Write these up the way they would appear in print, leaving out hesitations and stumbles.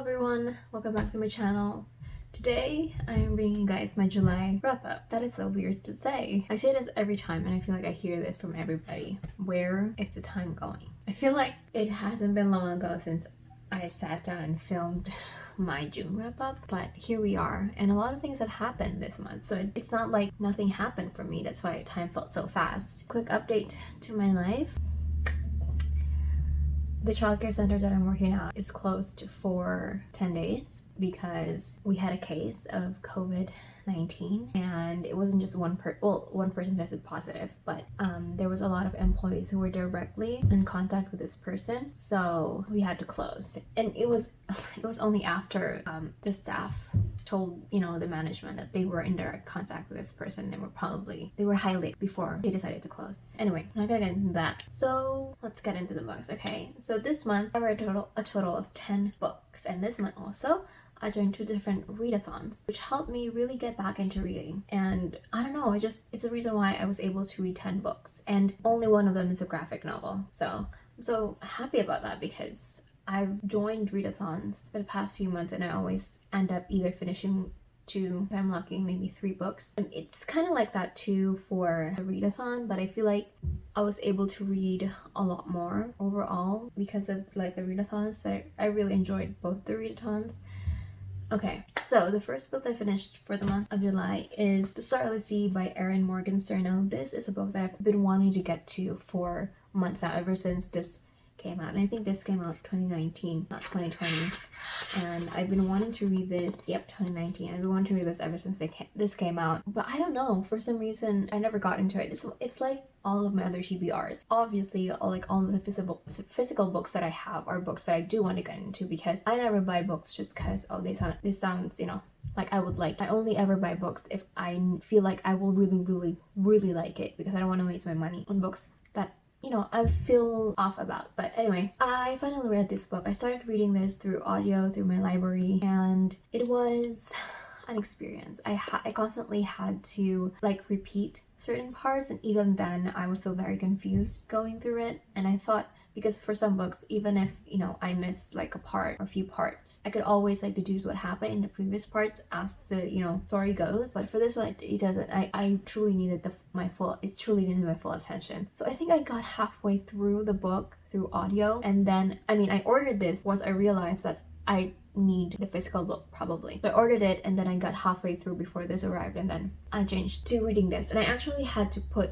everyone, welcome back to my channel. Today I am bringing you guys my July wrap up. That is so weird to say. I say this every time and I feel like I hear this from everybody. Where is the time going? I feel like it hasn't been long ago since I sat down and filmed my June wrap up, but here we are, and a lot of things have happened this month, so it's not like nothing happened for me. That's why time felt so fast. Quick update to my life. The childcare center that I'm working at is closed for 10 days because we had a case of COVID-19, and it wasn't just one person tested positive, but there was a lot of employees who were directly in contact with this person, so we had to close. And it was only after the staff told the management that they were in direct contact with this person. They were highly before they decided to close. Anyway, I'm not gonna get into that, so let's get into the books. Okay, so this month I read a total of 10 books, and this month also I joined 2 different readathons, which helped me really get back into reading. And I don't know, it's a reason why I was able to read 10 books, and only one of them is a graphic novel. So I'm so happy about that because I've joined readathons for the past few months and I always end up either finishing 2, if I'm lucky, maybe 3 books. And it's kind of like that too for the readathon, but I feel like I was able to read a lot more overall because of the readathons. That I really enjoyed both the readathons. Okay, so the first book that I finished for the month of July is The Starless by Erin Morgesntern. Now, this is a book that I've been wanting to get to for months now, ever since this came out. And I think this came out 2019, not 2020. And I've been wanting to read this, 2019. I've been wanting to read this ever since this came out. But I don't know, for some reason, I never got into it. It's like all of my other TBRs. Obviously, all of the physical books that I have are books that I do want to get into, because I never buy books just because, this sounds, like I would like. I only ever buy books if I feel like I will really, really, really like it, because I don't want to waste my money on books that I feel off about. But anyway, I finally read this book. I started reading this through audio, through my library, and it was an experience. I constantly had to repeat certain parts, and even then I was still very confused going through it. And I thought, because for some books, even if I missed a part or a few parts, I could always deduce what happened in the previous parts as the story goes. But for this one, it doesn't. I truly needed my full attention. So I think I got halfway through the book through audio, and then I ordered this once I realized that I need the physical book probably. So I ordered it, and then I got halfway through before this arrived, and then I changed to reading this. And I actually had to put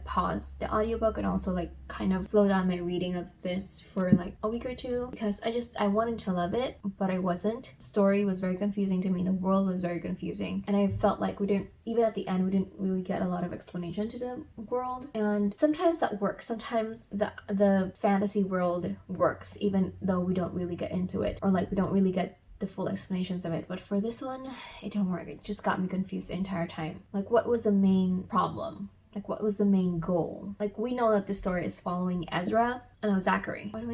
pause the audiobook and also kind of slow down my reading of this for a week or 2, because I wanted to love it, but I wasn't. The story was very confusing to me, the world was very confusing, and I felt like even at the end we didn't really get a lot of explanation to the world. And sometimes that works, sometimes the fantasy world works even though we don't really get into it, or we don't really get the full explanations of it. But for this one, it didn't work. It just got me confused the entire time. What was the main problem? What was the main goal? We know that the story is following Zachary. Why did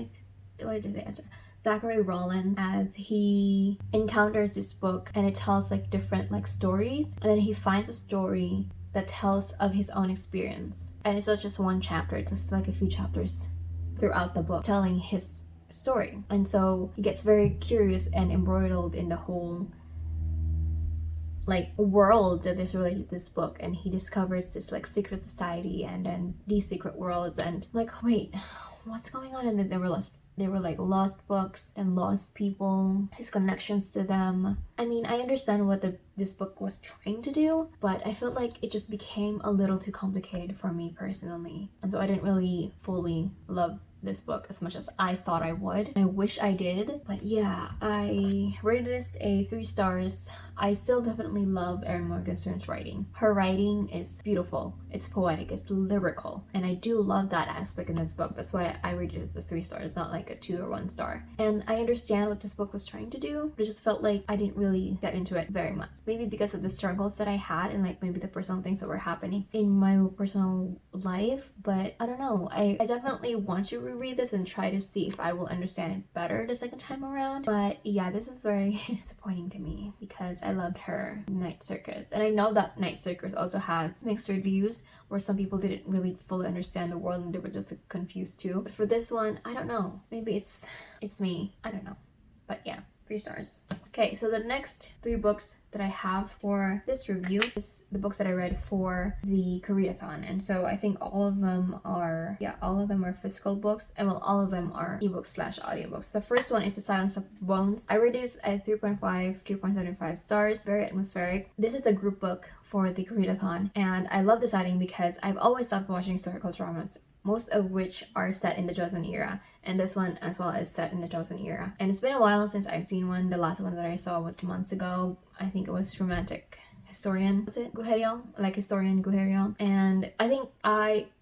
I say Ezra? Zachary Rollins, as he encounters this book, and it tells different stories, and then he finds a story that tells of his own experience. And it's not just one chapter, it's just a few chapters throughout the book telling his story. And so he gets very curious and embroiled in the whole world that is related to this book, and he discovers this secret society and then these secret worlds, and wait, what's going on? And then there were lost books and lost people, his connections to them. I understand what this book was trying to do, but I felt like it just became a little too complicated for me personally, and so I didn't really fully love this book as much as I thought I would. I wish I did, but yeah, I rated this a 3 stars. I still definitely love Erin Morgenstern's writing. Her writing is beautiful, it's poetic, it's lyrical, and I do love that aspect in this book. That's why I rated it as a 3 stars. It's not a 2 or 1 star. And I understand what this book was trying to do, but it just felt like I didn't really get into it very much. Maybe because of the struggles that I had, and maybe the personal things that were happening in my personal life, but I don't know. I definitely want to reread this and try to see if I will understand it better the second time around. But yeah, this is very disappointing to me because I loved her Night Circus. And I know that Night Circus also has mixed reviews where some people didn't really fully understand the world and they were just confused too. But for this one, I don't know. Maybe it's me. I don't know. But yeah. 3 stars. Okay, so the next 3 books that I have for this review is the books that I read for the Koreathon. And so I think all of them are physical books, and well, all of them are ebooks / audiobooks. The first one is The Silence of Bones. I rated this at 3.75 stars, very atmospheric. This is a group book for the Koreathon, and I love the setting because I've always loved watching historical dramas, most of which are set in the Joseon era, and this one as well is set in the Joseon era. And it's been a while since I've seen one. The last one that I saw was months ago. I think it was Romantic Historian. Was it Guherion? Like Historian Guherion. And I think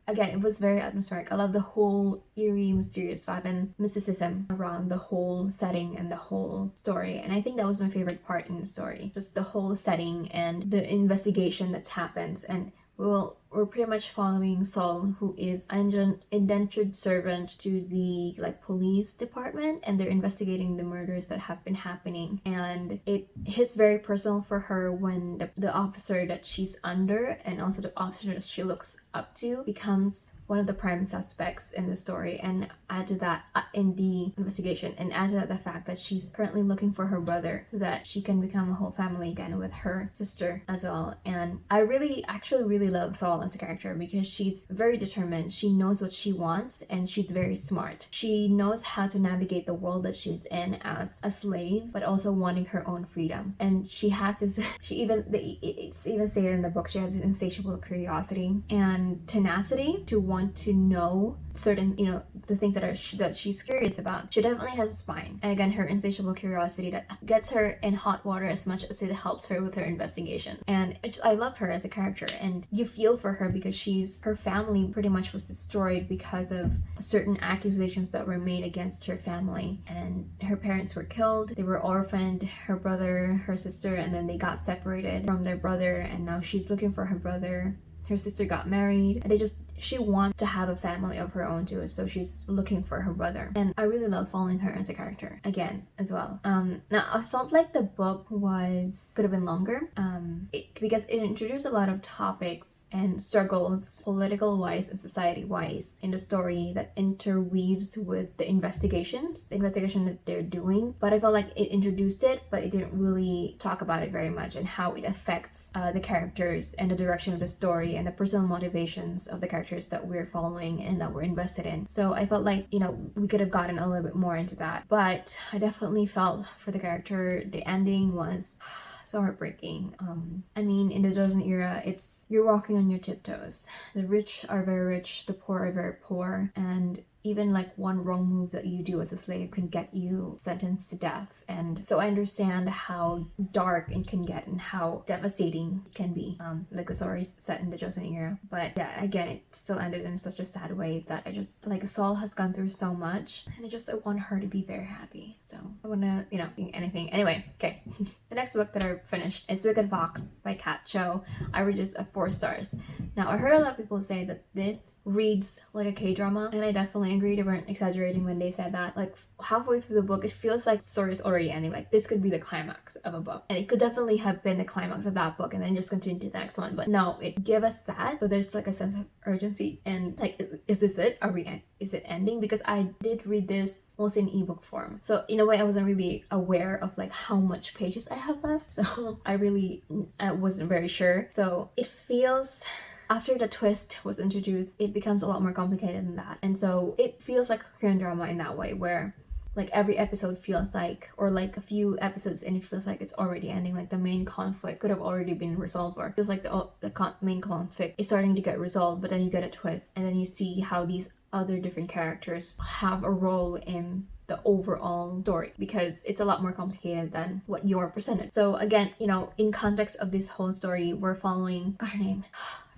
again, it was very atmospheric. I love the whole eerie, mysterious vibe and mysticism around the whole setting and the whole story. And I think that was my favorite part in the story. Just the whole setting and the investigation that happens. And we're pretty much following Sol, who is an indentured servant to the police department, and they're investigating the murders that have been happening. And it hits very personal for her when the officer that she's under, and also the officer that she looks up to, becomes one of the prime suspects in the story. And add to that in the investigation, and add to that the fact that she's currently looking for her brother so that she can become a whole family again with her sister as well. And I actually really love Sol as a character because she's very determined. She knows what she wants, and she's very smart. She knows how to navigate the world that she's in as a slave, but also wanting her own freedom. And she has this it's even stated in the book, she has an insatiable curiosity and tenacity to want to know certain, the things that she's curious about. She definitely has a spine, and again, her insatiable curiosity that gets her in hot water as much as it helps her with her investigation. And I love her as a character, and you feel for her because her family pretty much was destroyed because of certain accusations that were made against her family, and her parents were killed, they were orphaned, her brother, her sister, and then they got separated from their brother, and now she's looking for her brother. Her sister got married, and she wants to have a family of her own too, so she's looking for her brother. And I really love following her as a character again as well. Now I felt like the book could have been longer because it introduced a lot of topics and struggles, political wise and society wise, in the story that interweaves with the investigation that they're doing. But I felt like it introduced it, but it didn't really talk about it very much and how it affects the characters and the direction of the story and the personal motivations of the characters that we're following and that we're invested in. So I felt like, we could have gotten a little bit more into that. But I definitely felt for the character, the ending was so heartbreaking. In the Joseon era, you're walking on your tiptoes. The rich are very rich, the poor are very poor, and even one wrong move that you do as a slave can get you sentenced to death. And so I understand how dark it can get and how devastating it can be, the stories set in the Joseon era. But yeah, again, it still ended in such a sad way that I just, Sol has gone through so much, and I want her to be very happy. So I want to, anything. Anyway, okay. The next book that I finished is Wicked Fox by Kat Cho. I rated this at 4 stars. Now, I heard a lot of people say that this reads like a K-drama, and I definitely agree. They weren't exaggerating when they said that. Halfway through the book, it feels like the story is already ending. This could be the climax of a book, and it could definitely have been the climax of that book and then just continue to the next one. But no, it gave us that, so there's a sense of urgency and is this it? Is it ending? Because I did read this mostly in ebook form, so in a way I wasn't really aware of how much pages I have left, so I really wasn't very sure. So it feels, after the twist was introduced, it becomes a lot more complicated than that. And so it feels like a Korean drama in that way, where every episode feels or a few episodes and it feels like it's already ending. The main conflict could have already been resolved, or it feels like the main conflict is starting to get resolved, but then you get a twist, and then you see how these other different characters have a role in the overall story, because it's a lot more complicated than what you're presented. So again, in context of this whole story, we're following, got her name,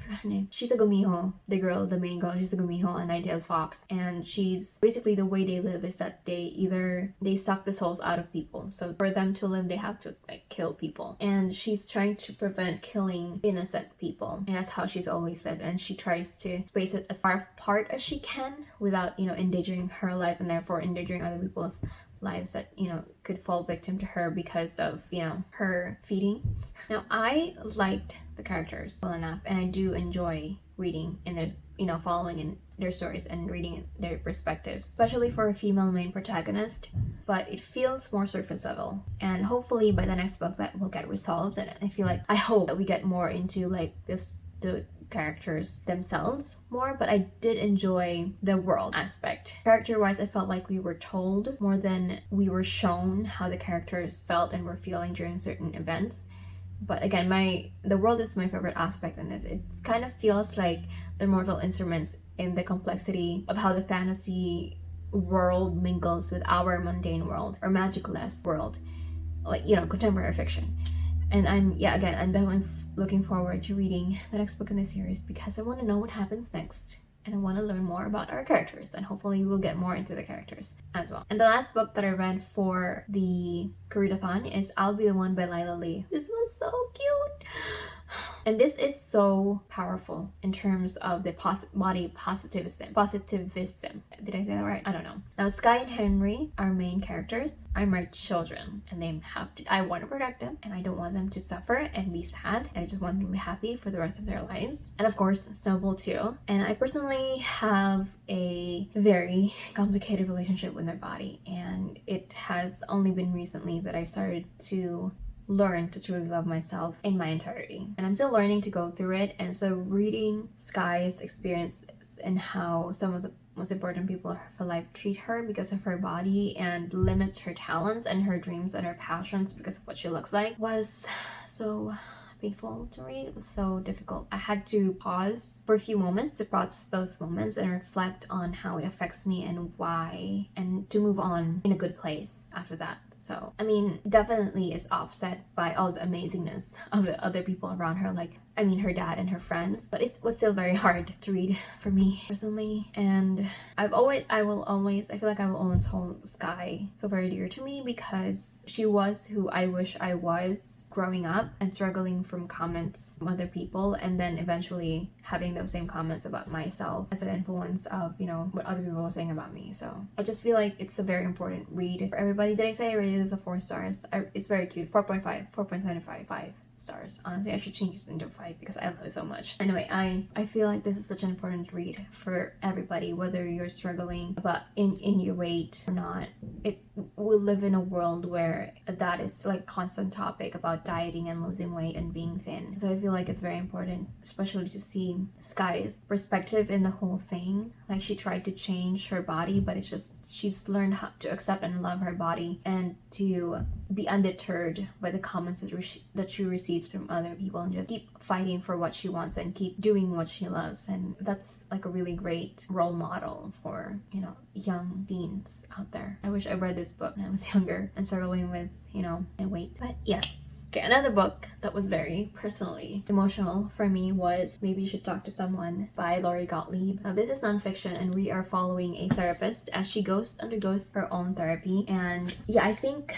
her name. She's a gumiho, the main girl. She's a gumiho, a Nightingale fox, and she's basically, the way they live is that they suck the souls out of people. So for them to live, they have to kill people, and she's trying to prevent killing innocent people. And that's how she's always lived, and she tries to space it as far apart as she can without endangering her life and therefore endangering other people's lives that could fall victim to her because of her feeding. Now, I liked the characters well enough, and I do enjoy reading in their following in their stories and reading their perspectives, especially for a female main protagonist. but it feels more surface level. And hopefully by the next book that will get resolved, and I hope that we get more into like the characters themselves more. But I did enjoy the world aspect. Character-wise, I felt like we were told more than we were shown how the characters felt and were feeling during certain events. But again, the world is my favorite aspect in this. It kind of feels like the mortal instruments in the complexity of how the fantasy world mingles with our mundane world or magicless world, like, you know, contemporary fiction. And I'm definitely looking forward to reading the next book in this series because I want to know what happens next. And I want to learn more about our characters, and hopefully we'll get more into the characters as well. And the last book that I read for the Readathon is I'll Be the One by Lyla Lee. This was so cute. And this is so powerful in terms of the body positivism. Did I say that right? I don't know. Now, Sky and Henry, our main characters, are my children, and I want to protect them, and I don't want them to suffer and be sad, and I just want them to be happy for the rest of their lives. And of course, Snowball too. And I personally have a very complicated relationship with my body, and it has only been recently that I started to learn to truly love myself in my entirety. And I'm still learning to go through it. And so reading Sky's experience and how some of the most important people of her life treat her because of her body and limits her talents and her dreams and her passions because of what she looks like was so painful to read. It was so difficult. I had to pause for a few moments to process those moments and reflect on how it affects me and why, and to move on in a good place after that. So, I mean, definitely is offset by all the amazingness of the other people around her, like, I mean, her dad and her friends, but it was still very hard to read for me personally. And I feel like I will always hold Sky so very dear to me because she was who I wish I was growing up and struggling from comments from other people, and then eventually having those same comments about myself as an influence of, you know, what other people were saying about me. So I just feel like it's a very important read for everybody. Did I say I rated it as a 4 stars? It's very cute. 4.75, 5 stars. Honestly, I should change this into 5 because I love it so much. Anyway, I feel like this is such an important read for everybody, whether you're struggling about in your weight or not. We live in a world where that is like constant topic about dieting and losing weight and being thin. So I feel like it's very important, especially to see Sky's perspective in the whole thing. Like, she tried to change her body, but it's just she's learned how to accept and love her body and to be undeterred by the comments that she receives from other people, and just keep fighting for what she wants and keep doing what she loves. And that's like a really great role model for, you know, young teens out there. I wish I read this book when I was younger and struggling with, you know, my weight. But yeah. Okay, another book that was very personally emotional for me was Maybe You Should Talk to Someone by Lori Gottleib. Now, this is nonfiction, and we are following a therapist as she undergoes her own therapy. And yeah, I think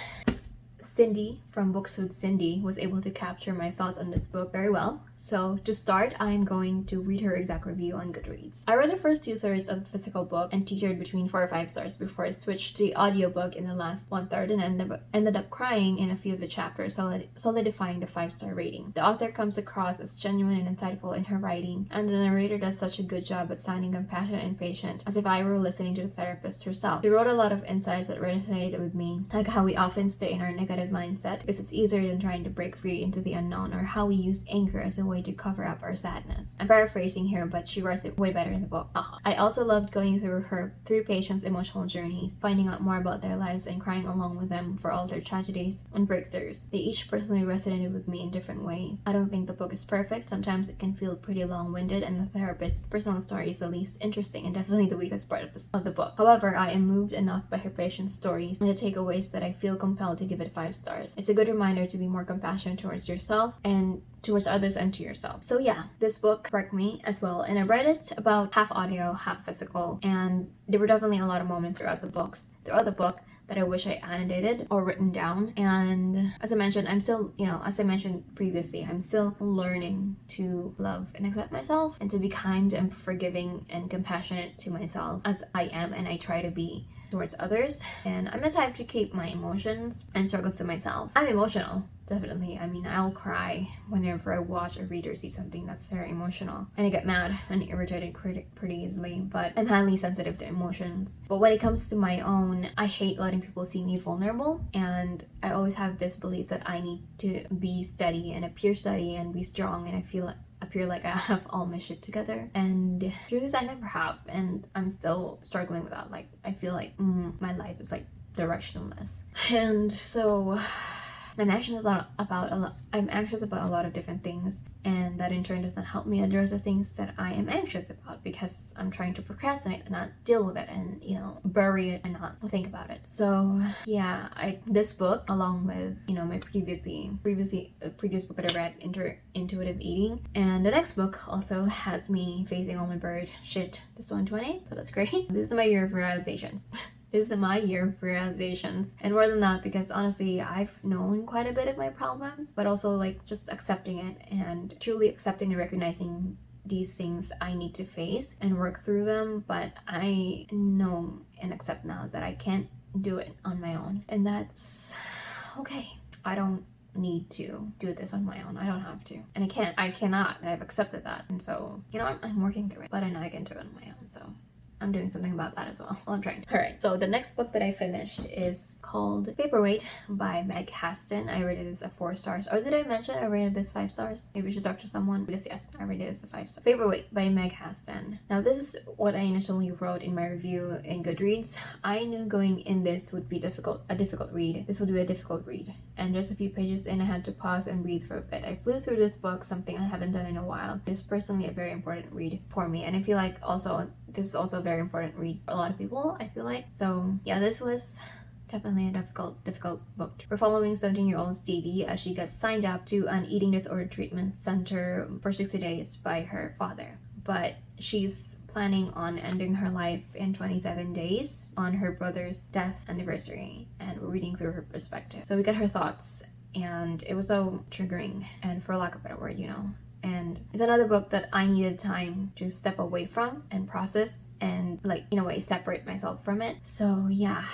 Cindy from Books with Cindy was able to capture my thoughts on this book very well. So to start, I'm going to read her exact review on Goodreads. I read the first 2/3 of the physical book and teetered between 4 or 5 stars before I switched to the audiobook in the last 1/3 and ended up crying in a few of the chapters, solidifying the 5-star rating. The author comes across as genuine and insightful in her writing, and the narrator does such a good job at sounding compassionate and patient, as if I were listening to the therapist herself. She wrote a lot of insights that resonated with me, like how we often stay in our negative mindset because it's easier than trying to break free into the unknown, or how we use anger as a way to cover up our sadness. I'm paraphrasing here, but she writes it way better in the book. I also loved going through her 3 patients' emotional journeys, finding out more about their lives and crying along with them for all their tragedies and breakthroughs. They each personally resonated with me in different ways. I don't think the book is perfect. Sometimes it can feel pretty long-winded, and the therapist's personal story is the least interesting and definitely the weakest part of the book. However, I am moved enough by her patients' stories and the takeaways that I feel compelled to give it 5 stars. It's a good reminder to be more compassionate towards yourself and towards others and to yourself. So yeah, this book broke me as well, and I read it about half audio, half physical, and there were definitely a lot of moments throughout the book that I wish I annotated or written down. And as I mentioned, as I mentioned previously, I'm still learning to love and accept myself and to be kind and forgiving and compassionate to myself as I am and I try to be towards others, and I'm the type to keep my emotions and struggles to myself. I'm emotional, definitely. I mean, I'll cry whenever I watch or read or see something that's very emotional, and I get mad and irritated pretty easily, but I'm highly sensitive to emotions. But when it comes to my own, I hate letting people see me vulnerable, and I always have this belief that I need to be steady and appear steady and be strong, and appear like I have all my shit together, and truth is I never have, and I'm still struggling with that. Like, I feel like my life is like directionless, and so I'm anxious about a lot of different things, and that in turn does not help me address the things that I am anxious about, because I'm trying to procrastinate and not deal with it, and bury it and not think about it. So yeah, this book, along with my previous book that I read, Intuitive Eating, and the next book also has me facing all my buried shit this 2020, so that's great. This is my year of realizations. This is my year of realizations, and more than that, because honestly I've known quite a bit of my problems, but also like just accepting it, and truly accepting and recognizing these things I need to face and work through them. But I know and accept now that I can't do it on my own, and that's okay. I don't need to do this on my own. I don't have to, and I cannot, and I've accepted that, and so I'm working through it, but I know I can do it on my own, so I'm doing something about that as well. I'm trying. Alright, so the next book that I finished is called Paperweight by Meg Haston. I rated this a 4 stars. Or did I mention I rated this 5 stars? Maybe we should talk to someone. Because yes, I rated this a 5 star. Paperweight by Meg Haston. Now this is what I initially wrote in my review in Goodreads. I knew going in this would be a difficult read. This would be a difficult read. And just a few pages in, I had to pause and breathe for a bit. I flew through this book, something I haven't done in a while. It's personally a very important read for me. And I feel like this is also a very important read for a lot of people, I feel like. So yeah, this was definitely a difficult book. We're following 17-year-old Stevie as she gets signed up to an eating disorder treatment center for 60 days by her father. But she's planning on ending her life in 27 days on her brother's death anniversary, and we're reading through her perspective. So we get her thoughts, and it was so triggering, and for lack of a better word, and it's another book that I needed time to step away from and process and, like, in a way separate myself from it. So yeah.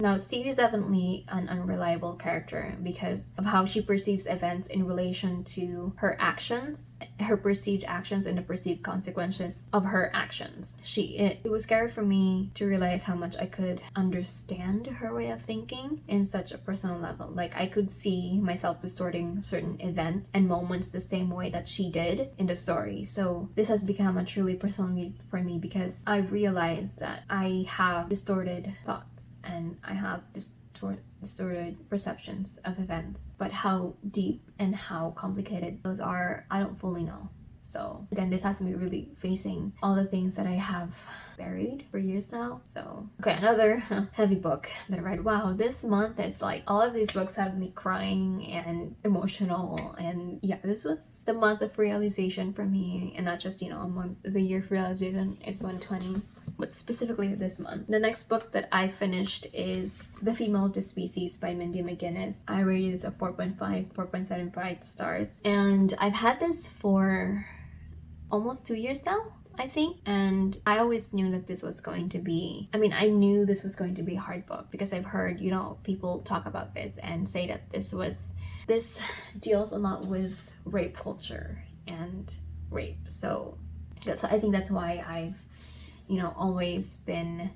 Now, Stevie is definitely an unreliable character because of how she perceives events in relation to her actions, her perceived actions, and the perceived consequences of her actions. It was scary for me to realize how much I could understand her way of thinking in such a personal level. Like, I could see myself distorting certain events and moments the same way that she did in the story. So this has become a truly personal read for me because I realized that I have distorted thoughts and I have distorted perceptions of events, but how deep and how complicated those are, I don't fully know. So again, this has me really facing all the things that I have buried for years now. So okay, another heavy book that I read. Wow, this month is like all of these books have me crying and emotional, and yeah, this was the month of realization for me, and not just a month, the year of realization. It's 2020, but specifically this month. The next book that I finished is The Female of the Species by Mindy McGinnis. I rated this a 4.75 stars, and I've had this for almost 2 years now, I think, and I always knew that this was going to be, I knew this was going to be a hard book because I've heard, people talk about this and say that this deals a lot with rape culture and rape. So I think that's why I've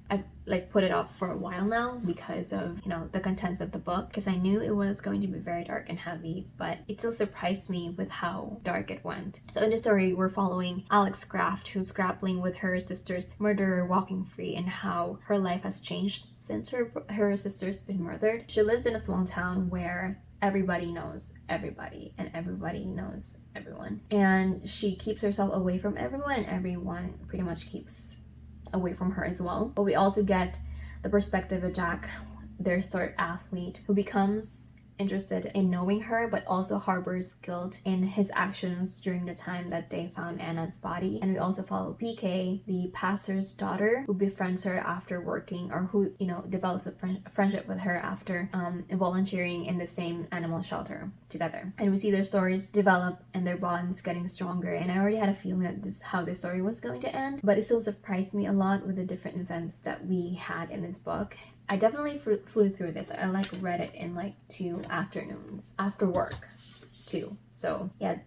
I've put it off for a while now because of, the contents of the book, because I knew it was going to be very dark and heavy, but it still surprised me with how dark it went. So in the story, we're following Alex Kraft, who's grappling with her sister's murderer walking free and how her life has changed since her sister's been murdered. She lives in a small town where everybody knows everybody and everybody knows everyone, and she keeps herself away from everyone, and everyone pretty much keeps away from her as well. But we also get the perspective of Jack, their star athlete, who becomes interested in knowing her, but also harbors guilt in his actions during the time that they found Anna's body. And we also follow PK, the pastor's daughter, who befriends her after working, or who, you know, develops a friendship with her after volunteering in the same animal shelter together. And we see their stories develop and their bonds getting stronger. And I already had a feeling that this how this story was going to end, but it still surprised me a lot with the different events that we had in this book. I definitely flew through this. I like read it in like 2 afternoons after work too. So yeah,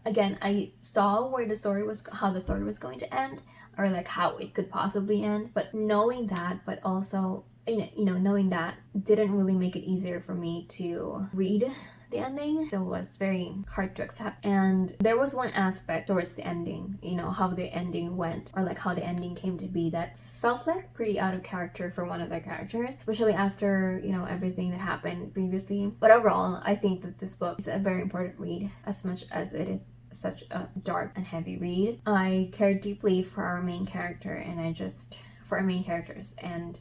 again, I saw where the story was, how the story was going to end, or like how it could possibly end. But knowing that, but also knowing that didn't really make it easier for me to read the ending. Still was very hard to accept. And there was one aspect towards the ending, you know, how the ending went, or like how the ending came to be, that felt like pretty out of character for one of the characters, especially after, you know, everything that happened previously. But overall, I think that this book is a very important read, as much as it is such a dark and heavy read. I cared deeply for our main character, and for our main characters, and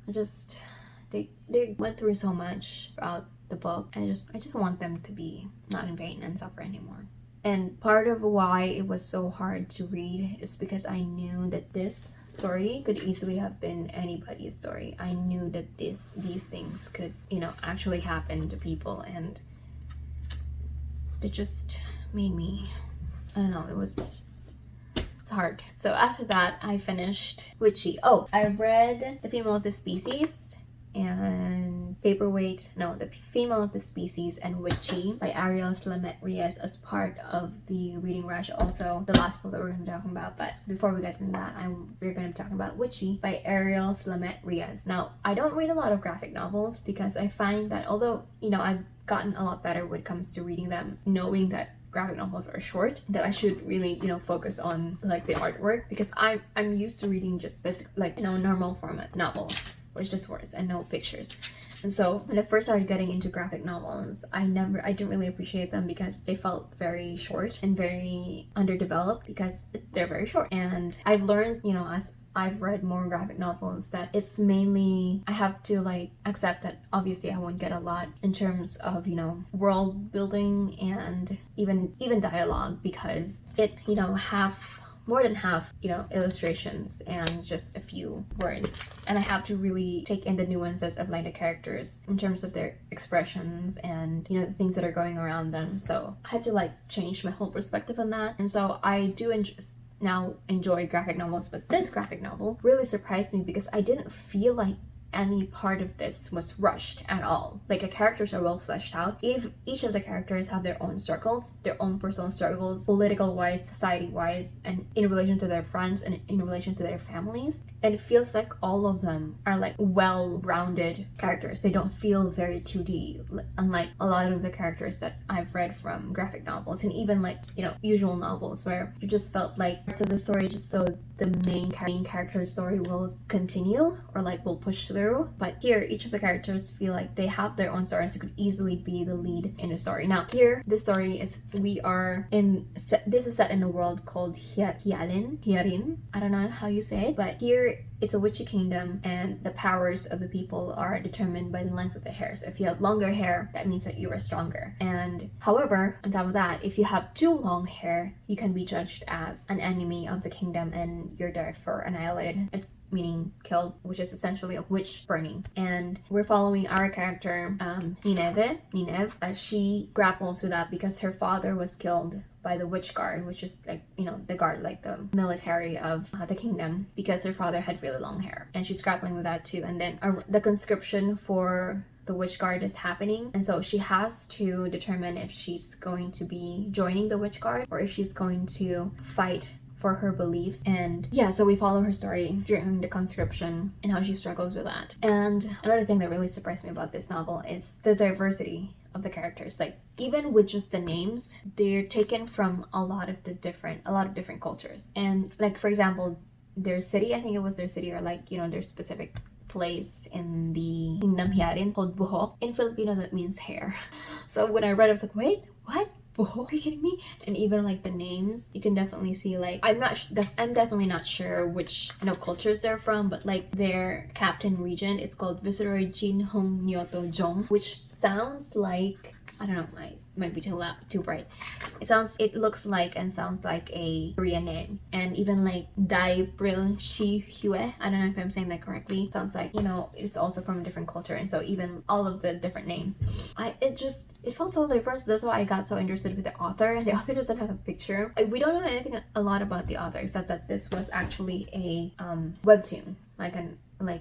they went through so much throughout the book, and I just want them to be not in pain and suffer anymore. And part of why it was so hard to read is because I knew that this story could easily have been anybody's story. I knew that these things could, you know, actually happen to people, and it just made me, I don't know, it's hard. So after that, I finished Witchy. Oh, I read The Female of the Species and Paperweight, The Female of the Species and Witchy by Ariel, Slamet, Ries as part of the Reading Rush, also the last book that we're going to be talking about. But before we get into that, we're going to be talking about Witchy by Ariel, Slamet, Ries. Now, I don't read a lot of graphic novels because I find that although, you know, I've gotten a lot better when it comes to reading them, knowing that graphic novels are short, that I should really, you know, focus on like the artwork, because I'm used to reading just basic, like, you know, normal format novels where it's just words and no pictures. And so when I first started getting into graphic novels, I didn't really appreciate them because they felt very short and very underdeveloped because they're very short. And I've learned, you know, as I've read more graphic novels, that it's mainly, I have to like accept that obviously I won't get a lot in terms of, you know, world building and even dialogue, because it, you know, more than half, you know, illustrations and just a few words. And I have to really take in the nuances of like the characters in terms of their expressions and, you know, the things that are going around them. So I had to like change my whole perspective on that. And so I do now enjoy graphic novels, but this graphic novel really surprised me because I didn't feel like any part of this was rushed at all. Like the characters are well fleshed out. If each of the characters have their own struggles, their own personal struggles, political wise, society wise, and in relation to their friends and in relation to their families. And it feels like all of them are like well-rounded characters. They don't feel very 2D, unlike a lot of the characters that I've read from graphic novels, and even like, you know, usual novels where you just felt like, so the story just so the main character's story will continue or like will push through. But here, each of the characters feel like they have their own stories. It could easily be the lead in a story. Now here, this story is, this is set in a world called Hierin. I don't know how you say it, but here it's a witchy kingdom, and the powers of the people are determined by the length of the hair. So if you have longer hair, that means that you are stronger. And however, on top of that, if you have too long hair, you can be judged as an enemy of the kingdom and you're therefore annihilated, meaning killed, which is essentially a witch burning. And we're following our character, Nineveh, as she grapples with that because her father was killed by the witch guard, which is like, you know, the guard, like the military of the kingdom, because her father had really long hair, and she's grappling with that too. And then the conscription for the witch guard is happening, and so she has to determine if she's going to be joining the witch guard or if she's going to fight for her beliefs. And yeah, so we follow her story during the conscription and how she struggles with that. And another thing that really surprised me about this novel is the diversity of the characters. Like, even with just the names, they're taken from a lot of different cultures. And like, for example, their city, I think it was their city, or like, you know, their specific place in the Kingdom Hierin called Buhok. In Filipino, that means hair. So when I read it, I was like, wait, what? book. Are you kidding me? And even like the names, you can definitely see like I'm definitely not sure which cultures they're from, but like their captain regent is called Viceroy Jin Hong Nyoto Jong, which sounds like, I don't know, might be too loud, too bright. It looks like and sounds like a Korean name. And even like Dai Bril Shi Hue, I don't know if I'm saying that correctly. Sounds like, it's also from a different culture. And so even all of the different names, it felt so diverse. That's why I got so interested with the author. And the author doesn't have a picture. We don't know anything a lot about the author, except that this was actually a webtoon, like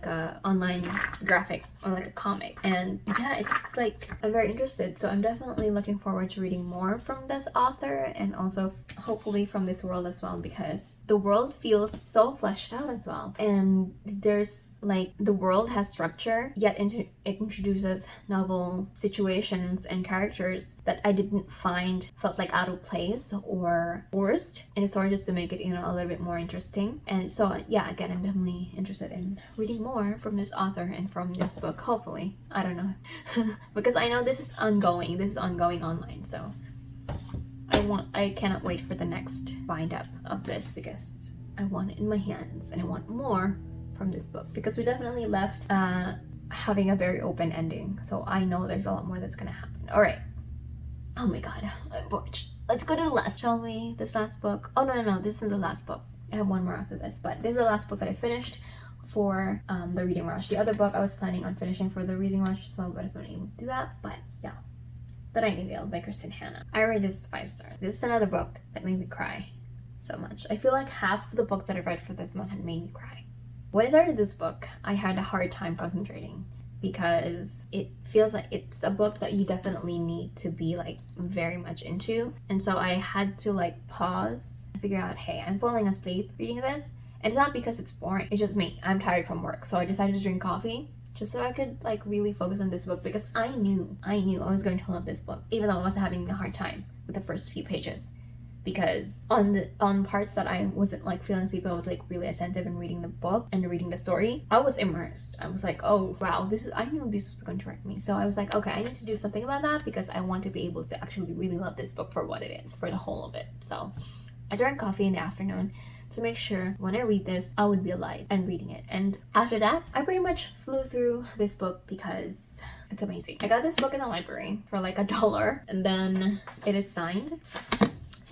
a online graphic or like a comic. And yeah, it's like I'm very interested, so I'm definitely looking forward to reading more from this author, and also hopefully from this world as well, because the world feels so fleshed out as well. And there's like, the world has structure, yet it introduces novel situations and characters that I didn't find felt like out of place or forced, and it's sort of just to make it a little bit more interesting. And so yeah, again, I'm definitely interested in reading more from this author and from this book, hopefully. I don't know. Because I know this is ongoing online, so I cannot wait for the next bind up of this, because I want it in my hands and I want more from this book, because we definitely left having a very open ending, so I know there's a lot more that's gonna happen. All right, oh my god, I'm bored. Let's go to the last, shall we? This last book. Oh no, this isn't the last book. I have one more after this, but this is the last book that I finished for the reading rush. The other book I was planning on finishing for the reading rush as well, but I wasn't able to do that. But yeah, The Nightingale by Kristin. I rated this 5 stars. This is another book that made me cry so much. I feel like half of the books that I read for this month had made me cry. When I started this book, I had a hard time concentrating, because it feels like it's a book that you definitely need to be like very much into. And so I had to like pause and figure out, hey, I'm falling asleep reading this. And it's not because it's boring, it's just me. I'm tired from work, so I decided to drink coffee just so I could like really focus on this book, because I knew I was going to love this book, even though I was having a hard time with the first few pages. Because on parts that I wasn't like feeling sleepy, I was like really attentive in reading the book and reading the story. I was immersed. I was like, oh wow, I knew this was going to wreck me. So I was like, okay, I need to do something about that, because I want to be able to actually really love this book for what it is, for the whole of it. So I drank coffee in the afternoon to make sure when I read this, I would be alive and reading it. And after that, I pretty much flew through this book because it's amazing. I got this book in the library for like $1, and then it is signed.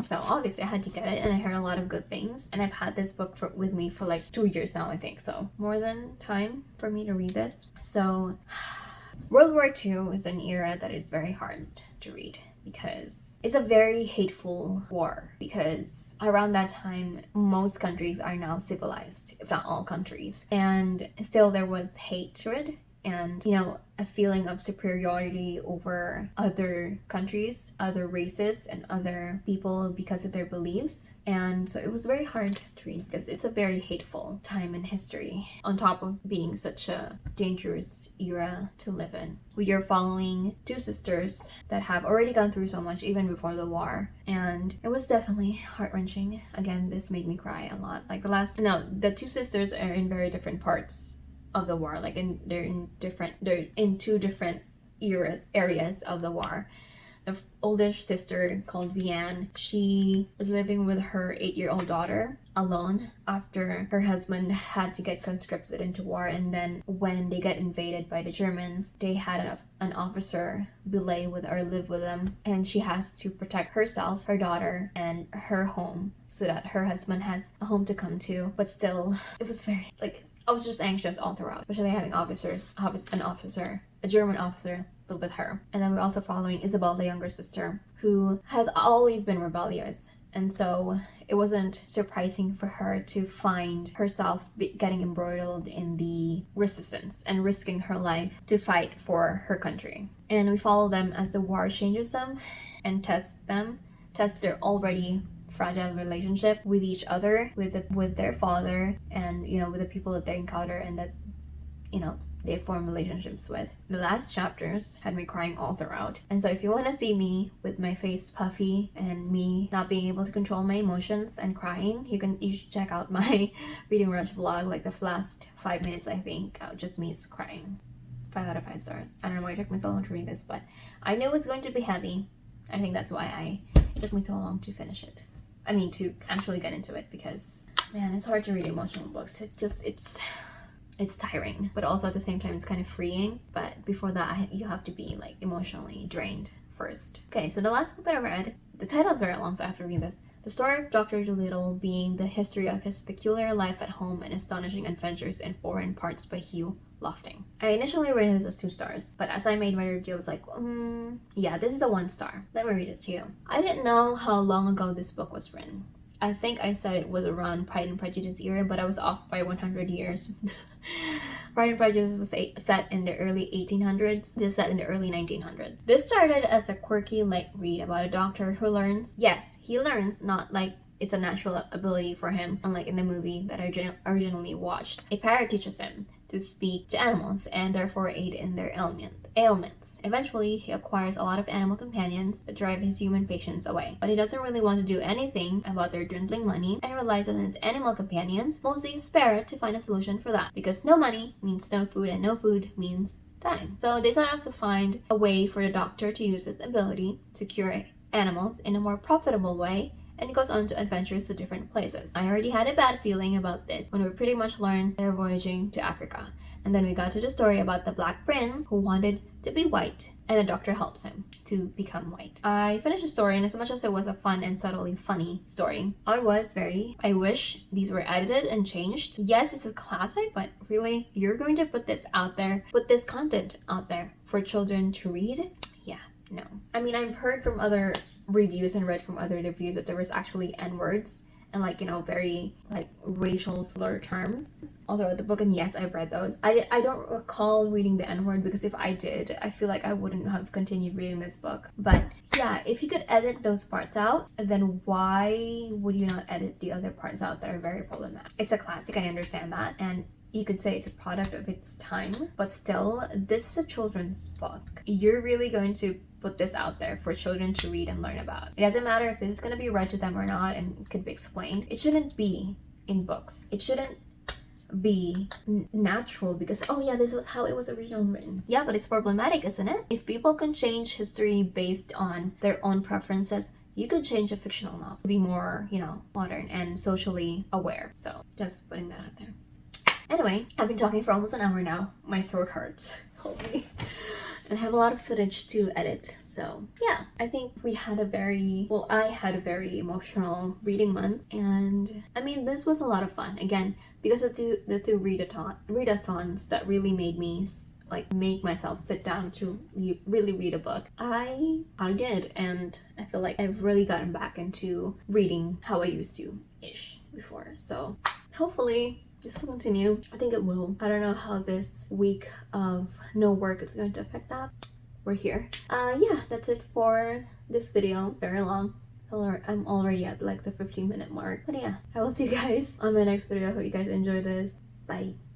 So obviously I had to get it, and I heard a lot of good things. And I've had this book with me for like 2 years now, I think. So more than time for me to read this. So World War II is an era that is very hard to read, because it's a very hateful war, because around that time most countries are now civilized, if not all countries, and still there was hatred and a feeling of superiority over other countries, other races, and other people because of their beliefs. And so it was very hard to read, because it's a very hateful time in history, on top of being such a dangerous era to live in. We are following 2 sisters that have already gone through so much even before the war, and it was definitely heart-wrenching. Again, this made me cry a lot. Like the 2 sisters are in very different parts of the war, like they're in 2 different areas of the war. The oldest sister, called Vianne, she was living with her 8-year-old daughter alone after her husband had to get conscripted into war. And then when they got invaded by the Germans, they had an officer live with them, and she has to protect herself, her daughter, and her home, so that her husband has a home to come to. But still, it was very I was just anxious all throughout, especially having a German officer live with her. And then we're also following Isabel, the younger sister, who has always been rebellious. And so it wasn't surprising for her to find herself getting embroiled in the resistance and risking her life to fight for her country. And we follow them as the war changes them and tests their already fragile relationship with each other, with their father, and with the people that they encounter and that they form relationships with. The last chapters had me crying all throughout. And so if you want to see me with my face puffy and me not being able to control my emotions and crying, you should check out my reading rush vlog. Like the last 5 minutes, I think, just me is crying. 5 out of 5 stars. I don't know why I took me so long to read this, but I knew it was going to be heavy. I think that's why it took me so long to finish it. I mean, to actually get into it, because man, it's hard to read emotional books. It's tiring, but also at the same time it's kind of freeing. But before that, you have to be like emotionally drained first. Okay, so the last book that I read, the title is very long, so I have to read this. The story of Doctor Dolittle being the history of his peculiar life at home and astonishing adventures in foreign parts by Hugh Lofting. I initially rated this as 2 stars, but as I made my review, I was like, yeah, this is a 1 star. Let me read it to you. I didn't know how long ago this book was written. I think I said it was around Pride and Prejudice era, but I was off by 100 years. Pride and Prejudice was set in the early 1800s. This is set in the early 1900s. This started as a quirky light read about a doctor who learns. Yes, he learns, not like it's a natural ability for him, unlike in the movie that I originally watched. A parrot teaches him to speak to animals and therefore aid in their ailments. Eventually, he acquires a lot of animal companions that drive his human patients away. But he doesn't really want to do anything about their dwindling money and relies on his animal companions, mostly his parrot, to find a solution for that. Because no money means no food, and no food means dying. So they set out to find a way for the doctor to use his ability to cure animals in a more profitable way, and goes on to adventures to different places. I already had a bad feeling about this when we pretty much learned they're voyaging to Africa. And then we got to the story about the Black Prince who wanted to be white, and the doctor helps him to become white. I finished the story, and as much as it was a fun and subtly funny story, I wish these were edited and changed. Yes, it's a classic, but really, you're going to put this content out there for children to read? Yeah. No. I mean, I've heard from other reviews and read from other reviews that there was actually N-words and like, you know, very like racial slur terms all throughout the book, and yes, I've read those. I don't recall reading the N-word, because if I did, I feel like I wouldn't have continued reading this book. But yeah, if you could edit those parts out, then why would you not edit the other parts out that are very problematic? It's a classic, I understand that, and you could say it's a product of its time, but still, this is a children's book. You're really going to put this out there for children to read and learn about. It doesn't matter if this is going to be read to them or not, and it could be explained. It shouldn't be in books. It shouldn't be natural because, oh yeah, this was how it was originally written. Yeah, but it's problematic, isn't it? If people can change history based on their own preferences, you could change a fictional novel to be more, you know, modern and socially aware. So just putting that out there. Anyway, I've been talking for almost an hour now. My throat hurts. Hold me. And I have a lot of footage to edit. So yeah, I think I had a very emotional reading month. And I mean, this was a lot of fun. Again, because of the two readathons that really made me like make myself sit down to really read a book. I did, and I feel like I've really gotten back into reading how I used to ish before. So hopefully this will continue. I think it will. I don't know how this week of no work is going to affect that. We're here. Yeah, that's it for this video. Very long. I'm already at like the 15-minute mark. But yeah, I will see you guys on my next video. I hope you guys enjoy this. Bye.